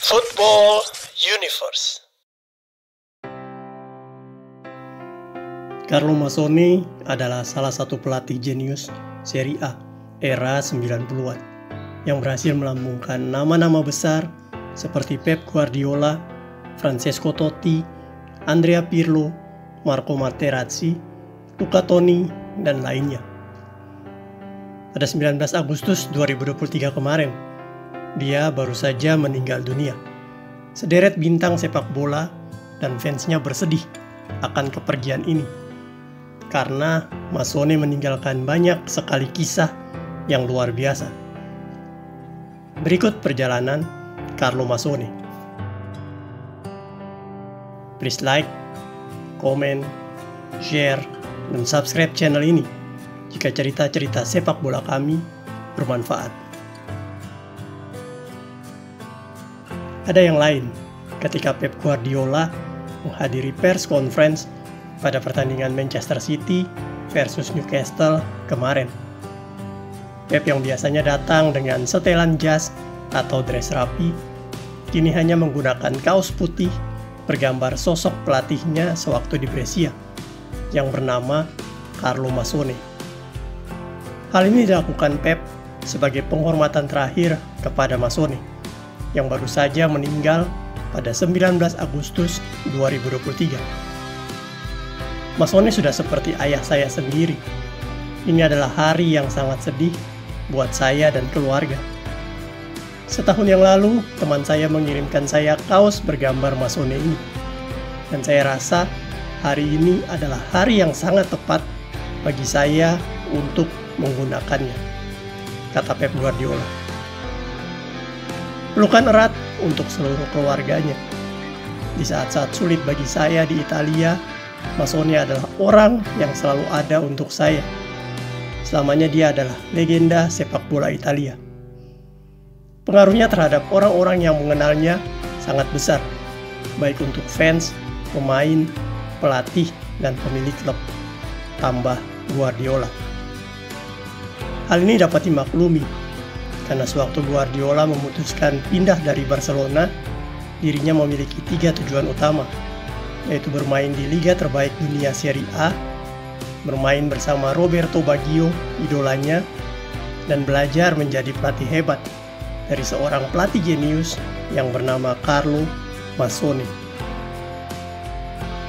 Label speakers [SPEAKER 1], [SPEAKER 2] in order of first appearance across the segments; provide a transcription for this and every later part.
[SPEAKER 1] Football Universe.
[SPEAKER 2] Carlo Massone adalah salah satu pelatih jenius Serie A era 90-an yang berhasil melambungkan nama-nama besar seperti Pep Guardiola, Francesco Totti, Andrea Pirlo, Marco Materazzi, Luca Toni, dan lainnya. Pada 19 Agustus 2023 kemarin, dia baru saja meninggal dunia. Sederet bintang sepak bola dan fansnya bersedih akan kepergian ini, karena Massone meninggalkan banyak sekali kisah yang luar biasa. Berikut perjalanan Carlo Massone. Please like, comment, share, dan subscribe channel ini jika cerita-cerita sepak bola kami bermanfaat. Ada yang lain ketika Pep Guardiola menghadiri pers conference pada pertandingan Manchester City versus Newcastle kemarin. Pep yang biasanya datang dengan setelan jas atau dress rapi, kini hanya menggunakan kaos putih bergambar sosok pelatihnya sewaktu di Brescia yang bernama Carlo Massone. Hal ini dilakukan Pep sebagai penghormatan terakhir kepada Massone yang baru saja meninggal pada 19 Agustus 2023. Massone sudah seperti ayah saya sendiri. Ini adalah hari yang sangat sedih buat saya dan keluarga. Setahun yang lalu, teman saya mengirimkan saya kaos bergambar Massone ini. Dan saya rasa hari ini adalah hari yang sangat tepat bagi saya untuk menggunakannya, kata Pep Guardiola. Pelukan erat untuk seluruh keluarganya. Di saat-saat sulit bagi saya di Italia, Massone adalah orang yang selalu ada untuk saya. Selamanya dia adalah legenda sepak bola Italia. Pengaruhnya terhadap orang-orang yang mengenalnya sangat besar, baik untuk fans, pemain, pelatih, dan pemilik klub. Tambah Guardiola. Hal ini dapat dimaklumi karena sewaktu Guardiola memutuskan pindah dari Barcelona, dirinya memiliki 3 tujuan utama, yaitu bermain di liga terbaik dunia Serie A, bermain bersama Roberto Baggio, idolanya, dan belajar menjadi pelatih hebat dari seorang pelatih jenius yang bernama Carlo Massone.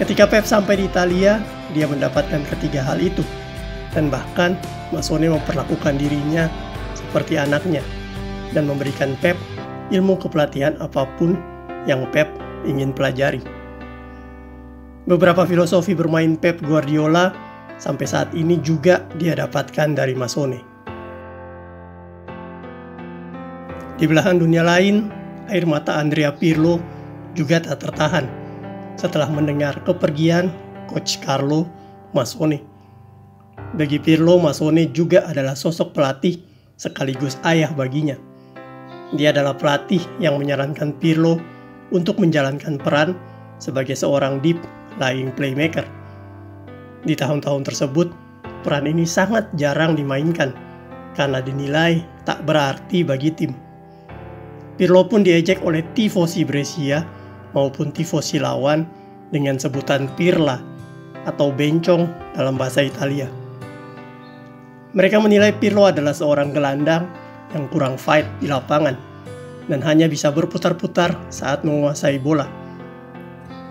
[SPEAKER 2] Ketika Pep sampai di Italia, dia mendapatkan ketiga hal itu, dan bahkan Massone memperlakukan dirinya seperti anaknya dan memberikan Pep ilmu kepelatihan apapun yang Pep ingin pelajari. Beberapa filosofi bermain Pep Guardiola sampai saat ini juga dia dapatkan dari Massone. Di belahan dunia lain, air mata Andrea Pirlo juga tak tertahan setelah mendengar kepergian Coach Carlo Massone. Bagi Pirlo, Massone juga adalah sosok pelatih sekaligus ayah baginya. Dia adalah pelatih yang menyarankan Pirlo untuk menjalankan peran sebagai seorang deep lying playmaker. Di tahun-tahun tersebut, peran ini sangat jarang dimainkan karena dinilai tak berarti bagi tim. Pirlo pun diejek oleh tifosi Brescia maupun tifosi lawan dengan sebutan Pirla atau bencong dalam bahasa Italia. Mereka menilai Pirlo adalah seorang gelandang yang kurang fight di lapangan dan hanya bisa berputar-putar saat menguasai bola.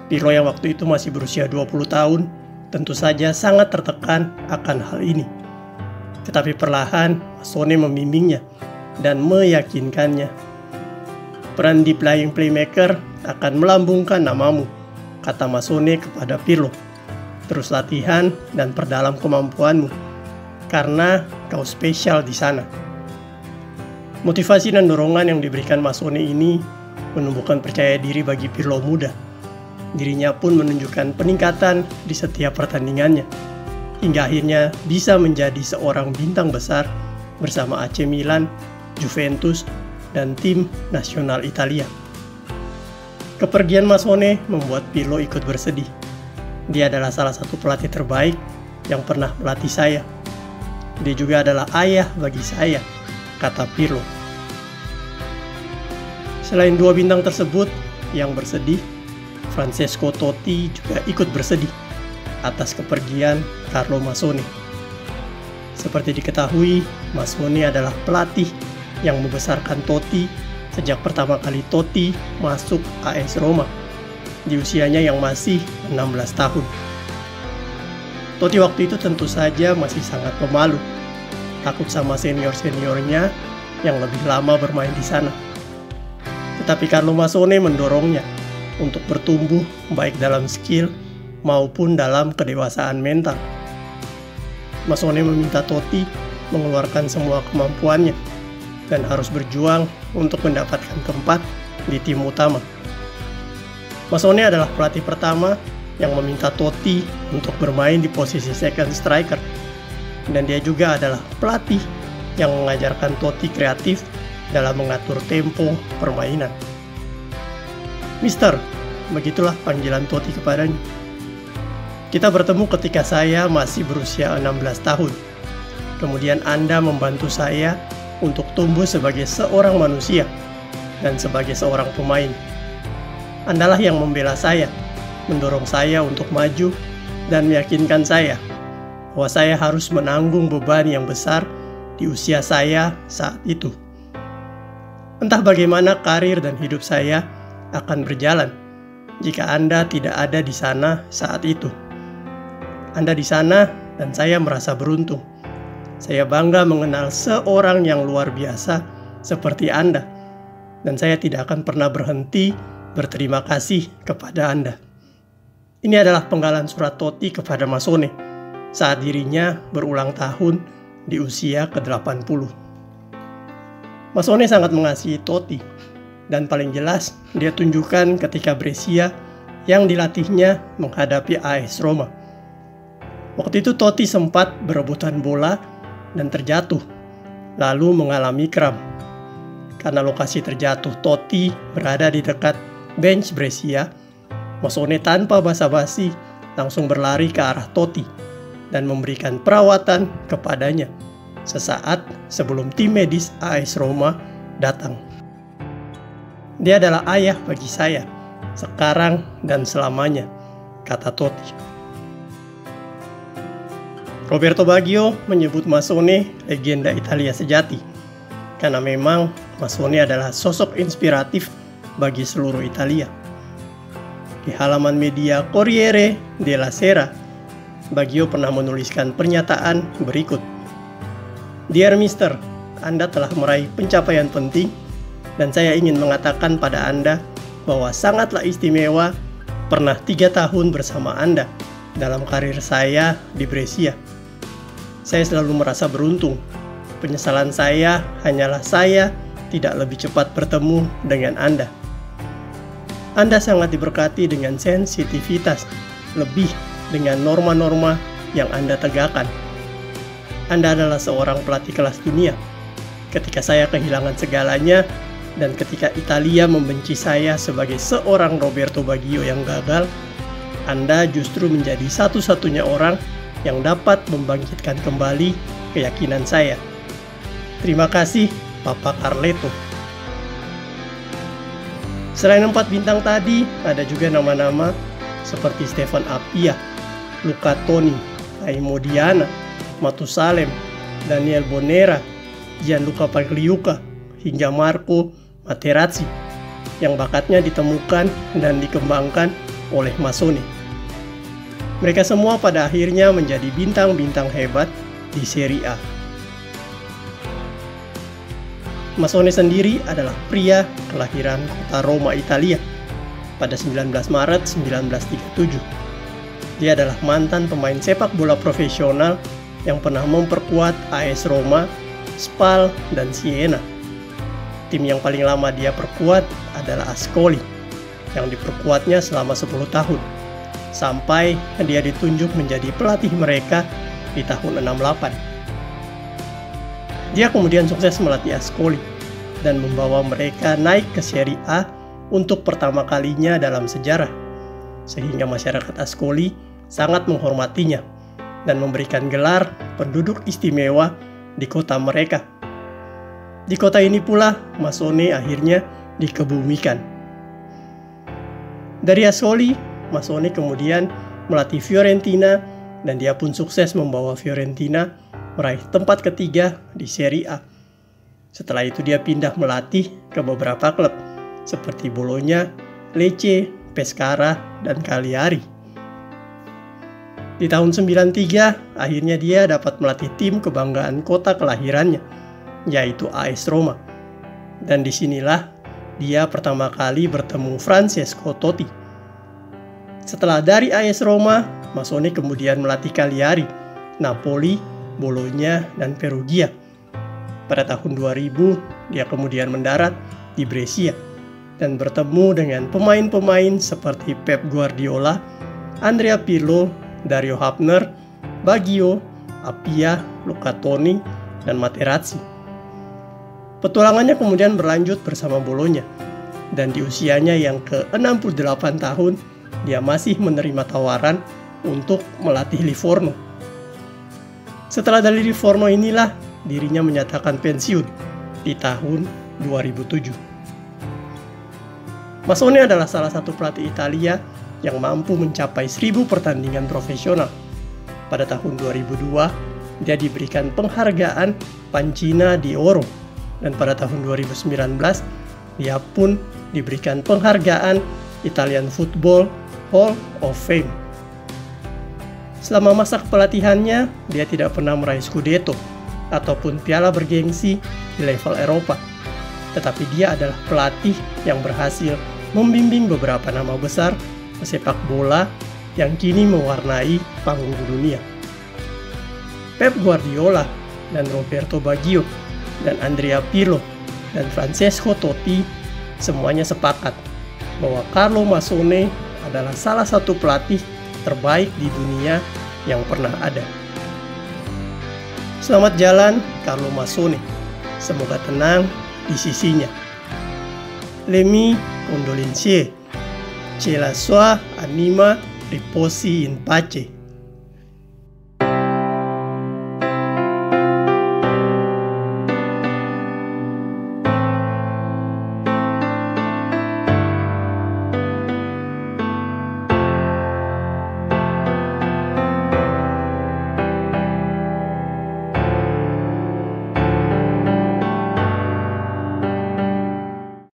[SPEAKER 2] Pirlo yang waktu itu masih berusia 20 tahun tentu saja sangat tertekan akan hal ini. Tetapi perlahan Massone membimbingnya dan meyakinkannya. Peran deep lying playmaker akan melambungkan namamu, kata Massone kepada Pirlo. Terus latihan dan perdalam kemampuanmu, karena kau spesial di sana. Motivasi dan dorongan yang diberikan Massone ini menumbuhkan percaya diri bagi Pirlo muda. Dirinya pun menunjukkan peningkatan di setiap pertandingannya, hingga akhirnya bisa menjadi seorang bintang besar bersama AC Milan, Juventus, dan tim nasional Italia. Kepergian Massone membuat Pirlo ikut bersedih. Dia adalah salah satu pelatih terbaik yang pernah melatih saya. Dia juga adalah ayah bagi saya, kata Pirlo. Selain dua bintang tersebut yang bersedih, Francesco Totti juga ikut bersedih atas kepergian Carlo Massone. Seperti diketahui, Massone adalah pelatih yang membesarkan Totti sejak pertama kali Totti masuk AS Roma di usianya yang masih 16 tahun. Totti waktu itu tentu saja masih sangat pemalu, takut sama senior-seniornya yang lebih lama bermain di sana. Tetapi Carlo Massone mendorongnya untuk bertumbuh baik dalam skill maupun dalam kedewasaan mental. Massone meminta Totti mengeluarkan semua kemampuannya dan harus berjuang untuk mendapatkan tempat di tim utama. Massone adalah pelatih pertama yang meminta Totti untuk bermain di posisi second striker, dan dia juga adalah pelatih yang mengajarkan Totti kreatif dalam mengatur tempo permainan. Mister, begitulah panggilan Totti kepadanya. Kita bertemu ketika saya masih berusia 16 tahun. Kemudian Anda membantu saya untuk tumbuh sebagai seorang manusia dan sebagai seorang pemain. Andalah yang membela saya, mendorong saya untuk maju, dan meyakinkan saya bahwa saya harus menanggung beban yang besar di usia saya saat itu. Entah bagaimana karir dan hidup saya akan berjalan jika Anda tidak ada di sana saat itu. Anda di sana dan saya merasa beruntung. Saya bangga mengenal seorang yang luar biasa seperti Anda, dan saya tidak akan pernah berhenti berterima kasih kepada Anda. Ini adalah penggalan surat Totti kepada Massone saat dirinya berulang tahun di usia ke-80. Massone sangat mengasihi Totti, dan paling jelas dia tunjukkan ketika Brescia yang dilatihnya menghadapi AS Roma. Waktu itu Totti sempat berebutan bola dan terjatuh, lalu mengalami kram. Karena lokasi terjatuh Totti berada di dekat bench Brescia, Massone tanpa basa-basi langsung berlari ke arah Totti dan memberikan perawatan kepadanya sesaat sebelum tim medis AS Roma datang. Dia adalah ayah bagi saya, sekarang dan selamanya, kata Totti. Roberto Baggio menyebut Massone legenda Italia sejati, karena memang Massone adalah sosok inspiratif bagi seluruh Italia. Di halaman media Corriere della Sera, Baggio pernah menuliskan pernyataan berikut. Dear Mister, Anda telah meraih pencapaian penting, dan saya ingin mengatakan pada Anda bahwa sangatlah istimewa pernah 3 tahun bersama Anda dalam karir saya di Brescia. Saya selalu merasa beruntung. Penyesalan saya hanyalah saya tidak lebih cepat bertemu dengan Anda. Anda sangat diberkati dengan sensitivitas, lebih dengan norma-norma yang Anda tegakkan. Anda adalah seorang pelatih kelas dunia. Ketika saya kehilangan segalanya, dan ketika Italia membenci saya sebagai seorang Roberto Baggio yang gagal, Anda justru menjadi satu-satunya orang yang dapat membangkitkan kembali keyakinan saya. Terima kasih, Papa Carletto. Selain 4 bintang tadi, ada juga nama-nama seperti Stefan Appia, Luca Toni, Aimo Diana, Matusalem, Daniel Bonera, Gianluca Pagliuca, hingga Marco Materazzi yang bakatnya ditemukan dan dikembangkan oleh Massone. Mereka semua pada akhirnya menjadi bintang-bintang hebat di Serie A. Massone sendiri adalah pria kelahiran kota Roma, Italia pada 19 Maret 1937. Dia adalah mantan pemain sepak bola profesional yang pernah memperkuat AS Roma, Spal, dan Siena. Tim yang paling lama dia perkuat adalah Ascoli, yang diperkuatnya selama 10 tahun, sampai dia ditunjuk menjadi pelatih mereka di tahun 68. Dia kemudian sukses melatih Ascoli dan membawa mereka naik ke Serie A untuk pertama kalinya dalam sejarah, sehingga masyarakat Ascoli sangat menghormatinya dan memberikan gelar penduduk istimewa di kota mereka. Di kota ini pula, Massone akhirnya dikebumikan. Dari Ascoli, Massone kemudian melatih Fiorentina dan dia pun sukses membawa Fiorentina meraih tempat ketiga di Serie A. Setelah itu dia pindah melatih ke beberapa klub seperti Bologna, Lecce, Pescara, dan Cagliari. Di tahun 93, akhirnya dia dapat melatih tim kebanggaan kota kelahirannya, yaitu AS Roma. Dan disinilah dia pertama kali bertemu Francesco Totti. Setelah dari AS Roma, Massone kemudian melatih Cagliari, Napoli, Bologna, dan Perugia. Pada tahun 2000, dia kemudian mendarat di Brescia dan bertemu dengan pemain-pemain seperti Pep Guardiola, Andrea Pirlo, Dario Hafner, Baggio, Appia, Luca Toni, dan Materazzi. Petualangannya kemudian berlanjut bersama Bologna, dan di usianya yang ke-68 tahun, dia masih menerima tawaran untuk melatih Livorno. Setelah dari Livorno inilah dirinya menyatakan pensiun di tahun 2007. Massone adalah salah satu pelatih Italia yang mampu mencapai 1000 pertandingan profesional. Pada tahun 2002, dia diberikan penghargaan Pancina di Oro, dan pada tahun 2019, dia pun diberikan penghargaan Italian Football Hall of Fame. Selama masa kepelatihannya, dia tidak pernah meraih Scudetto ataupun piala bergengsi di level Eropa. Tetapi dia adalah pelatih yang berhasil membimbing beberapa nama besar pesepak bola yang kini mewarnai panggung dunia. Pep Guardiola dan Roberto Baggio dan Andrea Pirlo dan Francesco Totti semuanya sepakat bahwa Carlo Massone adalah salah satu pelatih terbaik di dunia yang pernah ada. Selamat jalan Carlo Massone. Semoga tenang di sisinya. Le mie condolenze. Che la sua anima riposi in pace.